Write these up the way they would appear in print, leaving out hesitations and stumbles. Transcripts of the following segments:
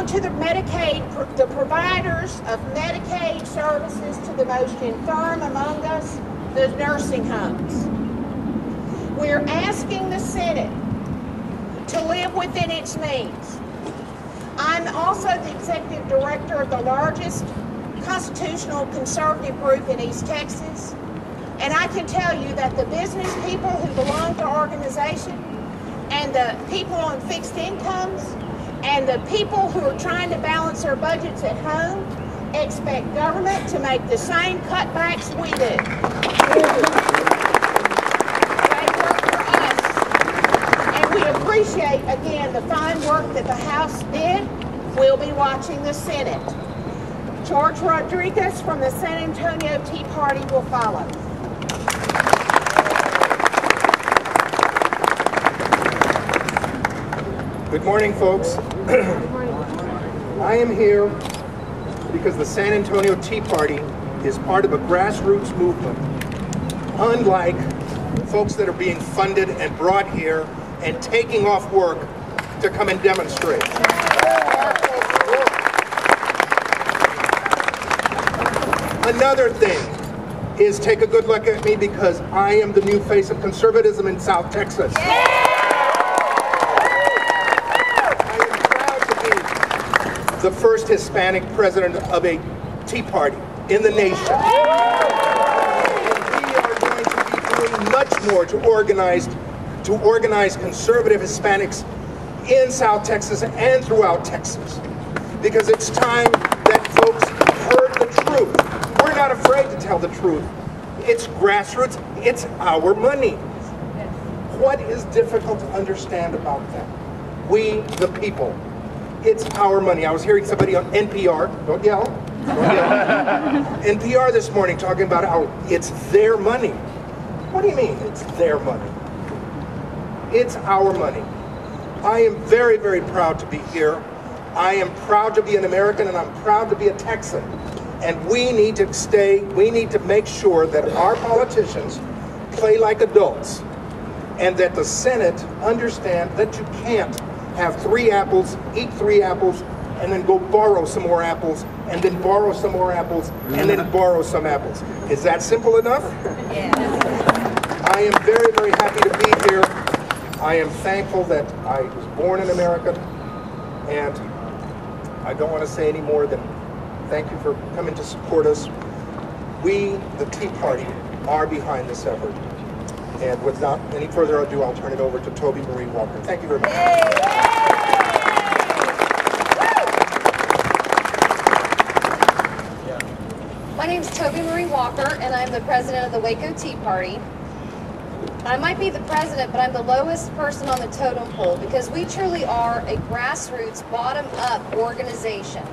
on to the providers of Medicaid services to the most infirm among us, the nursing homes. We're asking the Senate to live within its means. I'm also the executive director of the largest constitutional conservative group in East Texas, and I can tell you that the business people who belong to our organization and the people on fixed incomes and the people who are trying to balance their budgets at home expect government to make the same cutbacks we do. They work for us, and we appreciate, again, the fine work that the House did. We'll be watching the Senate. George Rodriguez from the San Antonio Tea Party will follow. Good morning, folks. I am here because the San Antonio Tea Party is part of a grassroots movement, unlike folks that are being funded and brought here and taking off work to come and demonstrate. Another thing is, take a good look at me, because I am the new face of conservatism in South Texas. The first Hispanic president of a Tea Party in the nation. And we are going to be doing much more to organize conservative Hispanics in South Texas and throughout Texas. Because it's time that folks heard the truth. We're not afraid to tell the truth. It's grassroots, it's our money. What is difficult to understand about that? We, the people. It's our money. I was hearing somebody on NPR, don't yell, NPR this morning talking about how it's their money. What do you mean it's their money? It's our money. I am very, very proud to be here. I am proud to be an American, and I'm proud to be a Texan. And we need to make sure that our politicians play like adults, and that the Senate understand that you can't have 3 apples, eat 3 apples, and then go borrow some more apples, and then borrow some more apples, and then borrow some apples. Is that simple enough? Yeah. I am very, very happy to be here. I am thankful that I was born in America, and I don't want to say any more than thank you for coming to support us. We, the Tea Party, are behind this effort. And without any further ado, I'll turn it over to Toby Marie Walker. Thank you very much. My name is Toby Marie Walker, and I'm the president of the Waco Tea Party. I might be the president, but I'm the lowest person on the totem pole, because we truly are a grassroots, bottom-up organization.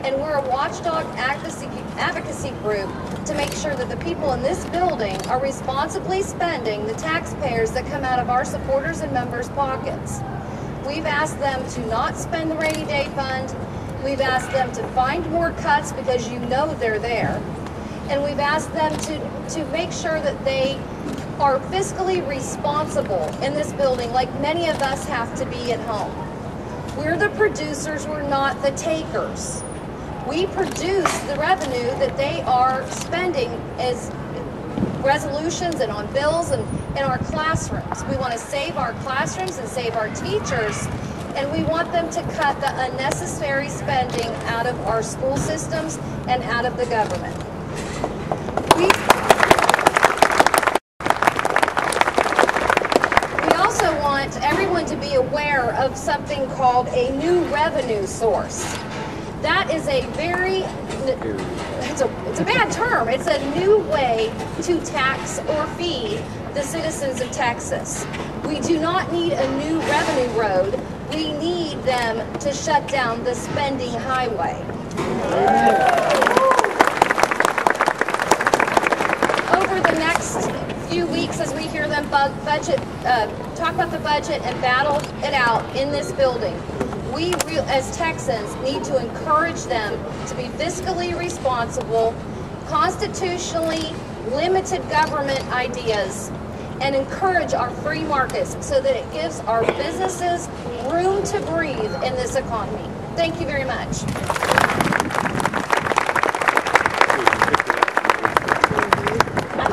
And we're a watchdog advocacy group to make sure that the people in this building are responsibly spending the taxpayers that come out of our supporters and members' pockets. We've asked them to not spend the rainy day fund. We've asked them to find more cuts, because you know they're there. And we've asked them to make sure that they are fiscally responsible in this building, like many of us have to be at home. We're the producers, we're not the takers. We produce the revenue that they are spending as resolutions and on bills and in our classrooms. We want to save our classrooms and save our teachers, and we want them to cut the unnecessary spending out of our school systems and out of the government. We also want everyone to be aware of something called a new revenue source. That is a very, it's a bad term. It's a new way to tax or feed the citizens of Texas. We do not need a new revenue road. We need them to shut down the spending highway. Over the next few weeks, as we hear them talk about the budget and battle it out in this building, we, as Texans, need to encourage them to be fiscally responsible, constitutionally limited government ideas, and encourage our free markets so that it gives our businesses room to breathe in this economy. Thank you very much.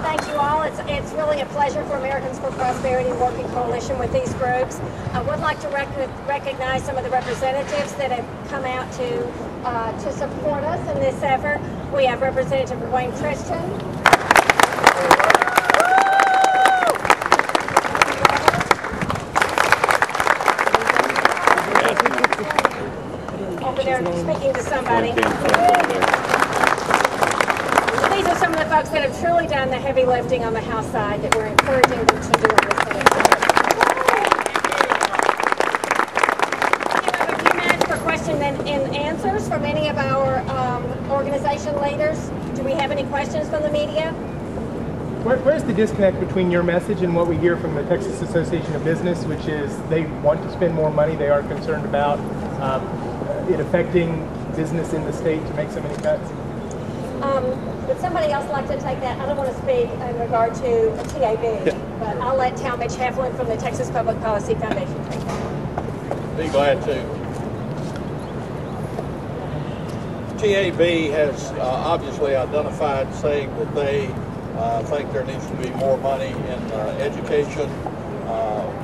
Thank you all. It's really a pleasure for Americans for Prosperity working coalition with these groups. I would like to recognize some of the representatives that have come out to support us in this effort. We have Representative Wayne Christian. Over there speaking to somebody. These are some of the folks that have truly done the heavy lifting on the House side that we're encouraging them to do on the Senate side. We have a few minutes for question and answers from any of our organization leaders. Do we have any questions from the media? Where's the disconnect between your message and what we hear from the Texas Association of Business, which is they want to spend more money, they are concerned about it affecting business in the state to make so many cuts? Would somebody else like to take that? I don't want to speak in regard to TAB, but I'll let Talmadge Heflin from the Texas Public Policy Foundation take that. Be glad to. TAB has obviously identified, saying that they think there needs to be more money in education.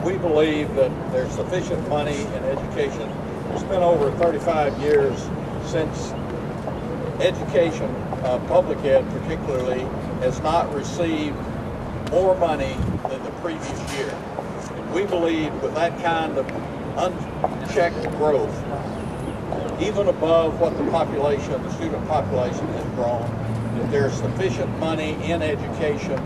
We believe that there's sufficient money in education. It's been over 35 years since education, public ed particularly, has not received more money than the previous year. And we believe with that kind of unchecked growth, even above what the population, the student population has grown, that there's sufficient money in education,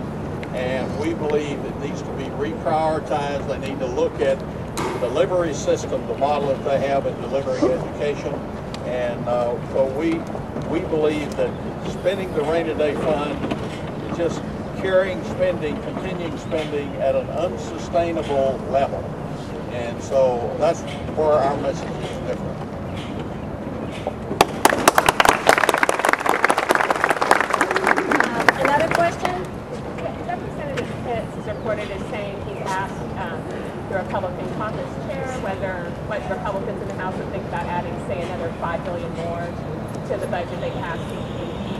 and we believe it needs to be reprioritized. They need to look at the delivery system, the model that they have in delivering education, and so we believe that spending the rainy day fund is just carrying spending, continuing spending at an unsustainable level, and so that's where our message is different. Another question? Representative Pitts is reported as saying he's asked the Republican caucus chair what Republicans in the House would think about adding, say, another $5 billion more to the budget they passed in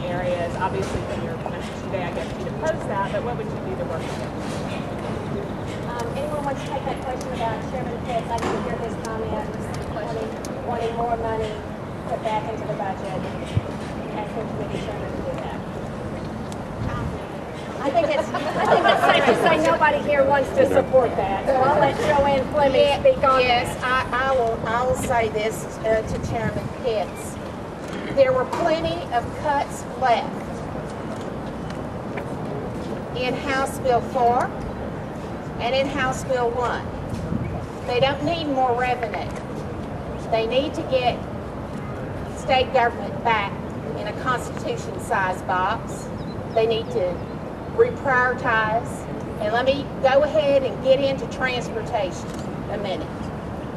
key areas. Obviously, from your message today, I guess you'd oppose that, but what would you do to work with him? Anyone wants to take that question about Chairman Pitts? I didn't hear his comment, wanting more money put back into the budget, asking committee chairman to do that. I think it's safe to say nobody here wants to support that. So I'll let Joanne Fleming speak on Yes, that. I will say this to Chairman Pitts. There were plenty of cuts left in House Bill 4 and in House Bill 1. They don't need more revenue. They need to get state government back in a Constitution-sized box. They need to reprioritize. And let me go ahead and get into transportation a minute.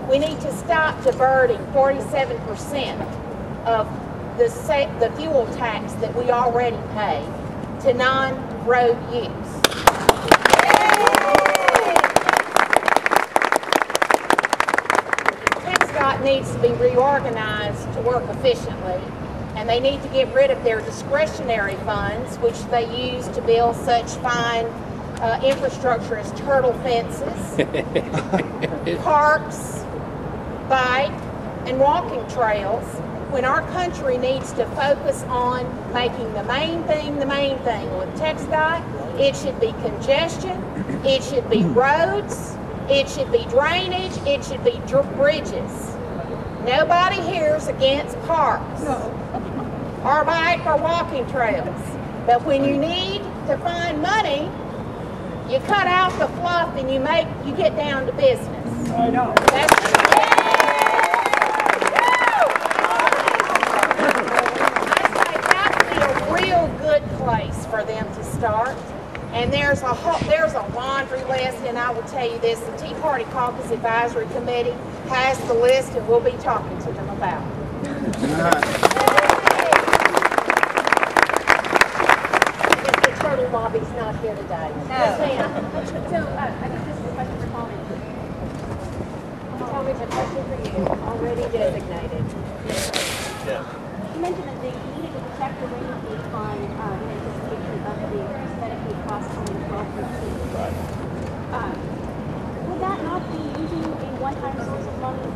We need to stop diverting 47% of the fuel tax that we already pay to non-road use. TxDOT needs to be reorganized to work efficiently, and they need to get rid of their discretionary funds, which they use to build such fine infrastructure as turtle fences, parks, bike, and walking trails, when our country needs to focus on making the main thing the main thing. With TxDOT, it should be congestion, it should be roads, it should be drainage, it should be bridges. Nobody here is against parks or bike or walking trails. But when you need to find money, you cut out the fluff and you get down to business. I know. Good place for them to start, and there's a laundry list, and I will tell you this: the Tea Party Caucus Advisory Committee has the list, and we'll be talking to them about it. The turtle lobby's not here today. No. Yes, ma'am. So I think this is a question for Tommy. Tommy, a question for you. already designated. Yes. You mentioned that they needed to protect the rainy day fund in anticipation of the Medicaid costs only 12%. Right. Would that not be using a one-time source of money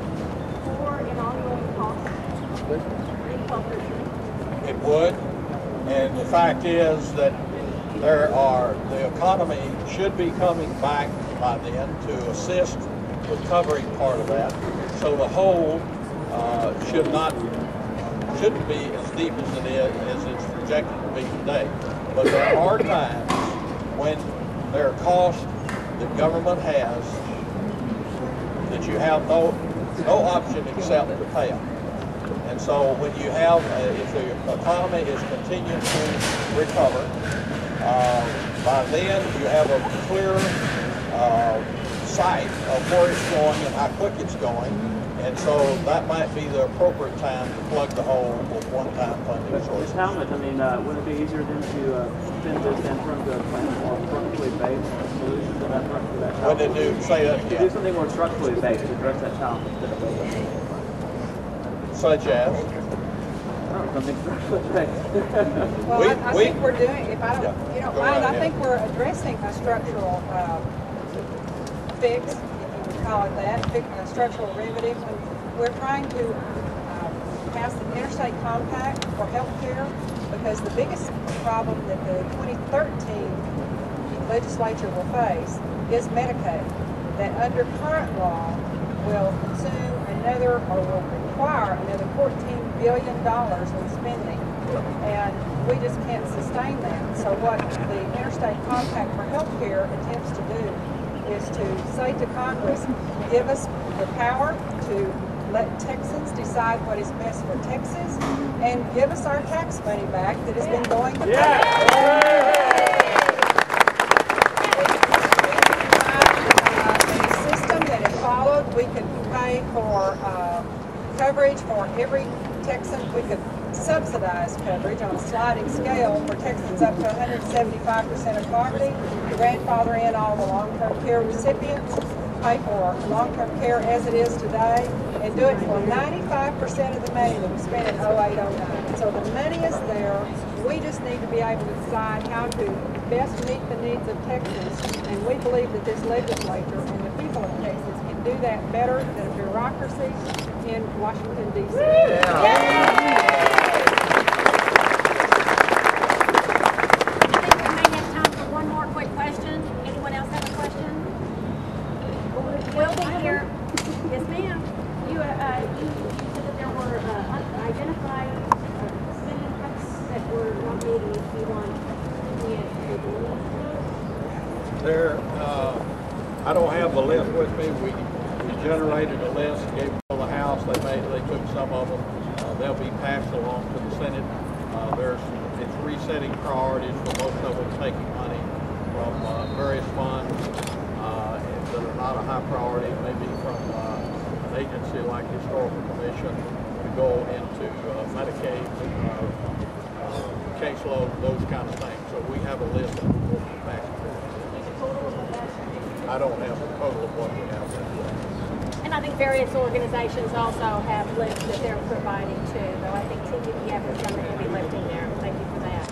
for an ongoing cost? It would, and the fact is that the economy should be coming back by then to assist with covering part of that. So the hole shouldn't be as deep as it is, as it's projected to be today. But there are times when there are costs that government has that you have no option except to pay them. And so when you have, if the economy is continuing to recover, by then you have a clear sight of where it's going and how quick it's going. And so that might be the appropriate time to plug the hole with one-time funding sources. How much? I mean, would it be easier than to spend this in terms of more structurally based solutions in that front for that challenge? When they do, say that again. Do something more structurally based to address that challenge instead of Such as? Something structurally based. Well, I think we're doing, if I don't, you don't mind, I think we're addressing a structural fix, if you would call it that, a structural remedy. We're trying to pass the interstate compact for health care because the biggest problem that the 2013 legislature will face is Medicaid, that under current law will consume another, or will require another $14 billion in spending. And we just can't sustain that. So what the Interstate Compact for Healthcare attempts to do is to say to Congress, give us the power to let Texans decide what is best for Texas and give us our tax money back that has been going to a system that if followed, we could pay for coverage for every Texan. We could subsidize coverage on a sliding scale for Texans up to 175% of poverty, grandfather in all the long-term care recipients, pay for long-term care as it is today, and do it for 95% of the money that we spent in 08-09. So the money is there. We just need to be able to decide how to best meet the needs of Texans, and we believe that this legislature and the people of Texas can do that better than a bureaucracy in Washington, D.C. We'll be here. Yes, ma'am. You said that there were identified spending cuts that were not made in Q1. There, I don't have the list with me. We generated a list, gave them to the House. They took some of them. They'll be passed along to the Senate. It's resetting priorities for most of them, taking money from various funds that are not a high priority, maybe from an agency like the Historical Commission, to go into Medicaid, caseload, those kind of things. So we have a list that we'll be back to. I don't have the total of what we have there. And I think various organizations also have lists that they're providing too, though I think TUPF has done the heavy lifting there. Thank you for that.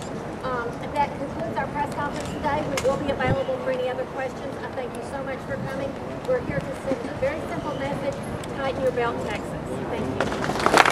That concludes our press conference today. We will be available for any other questions. I thank you so much for coming. We're here to send a very simple message: tighten your belt, Texas. Thank you.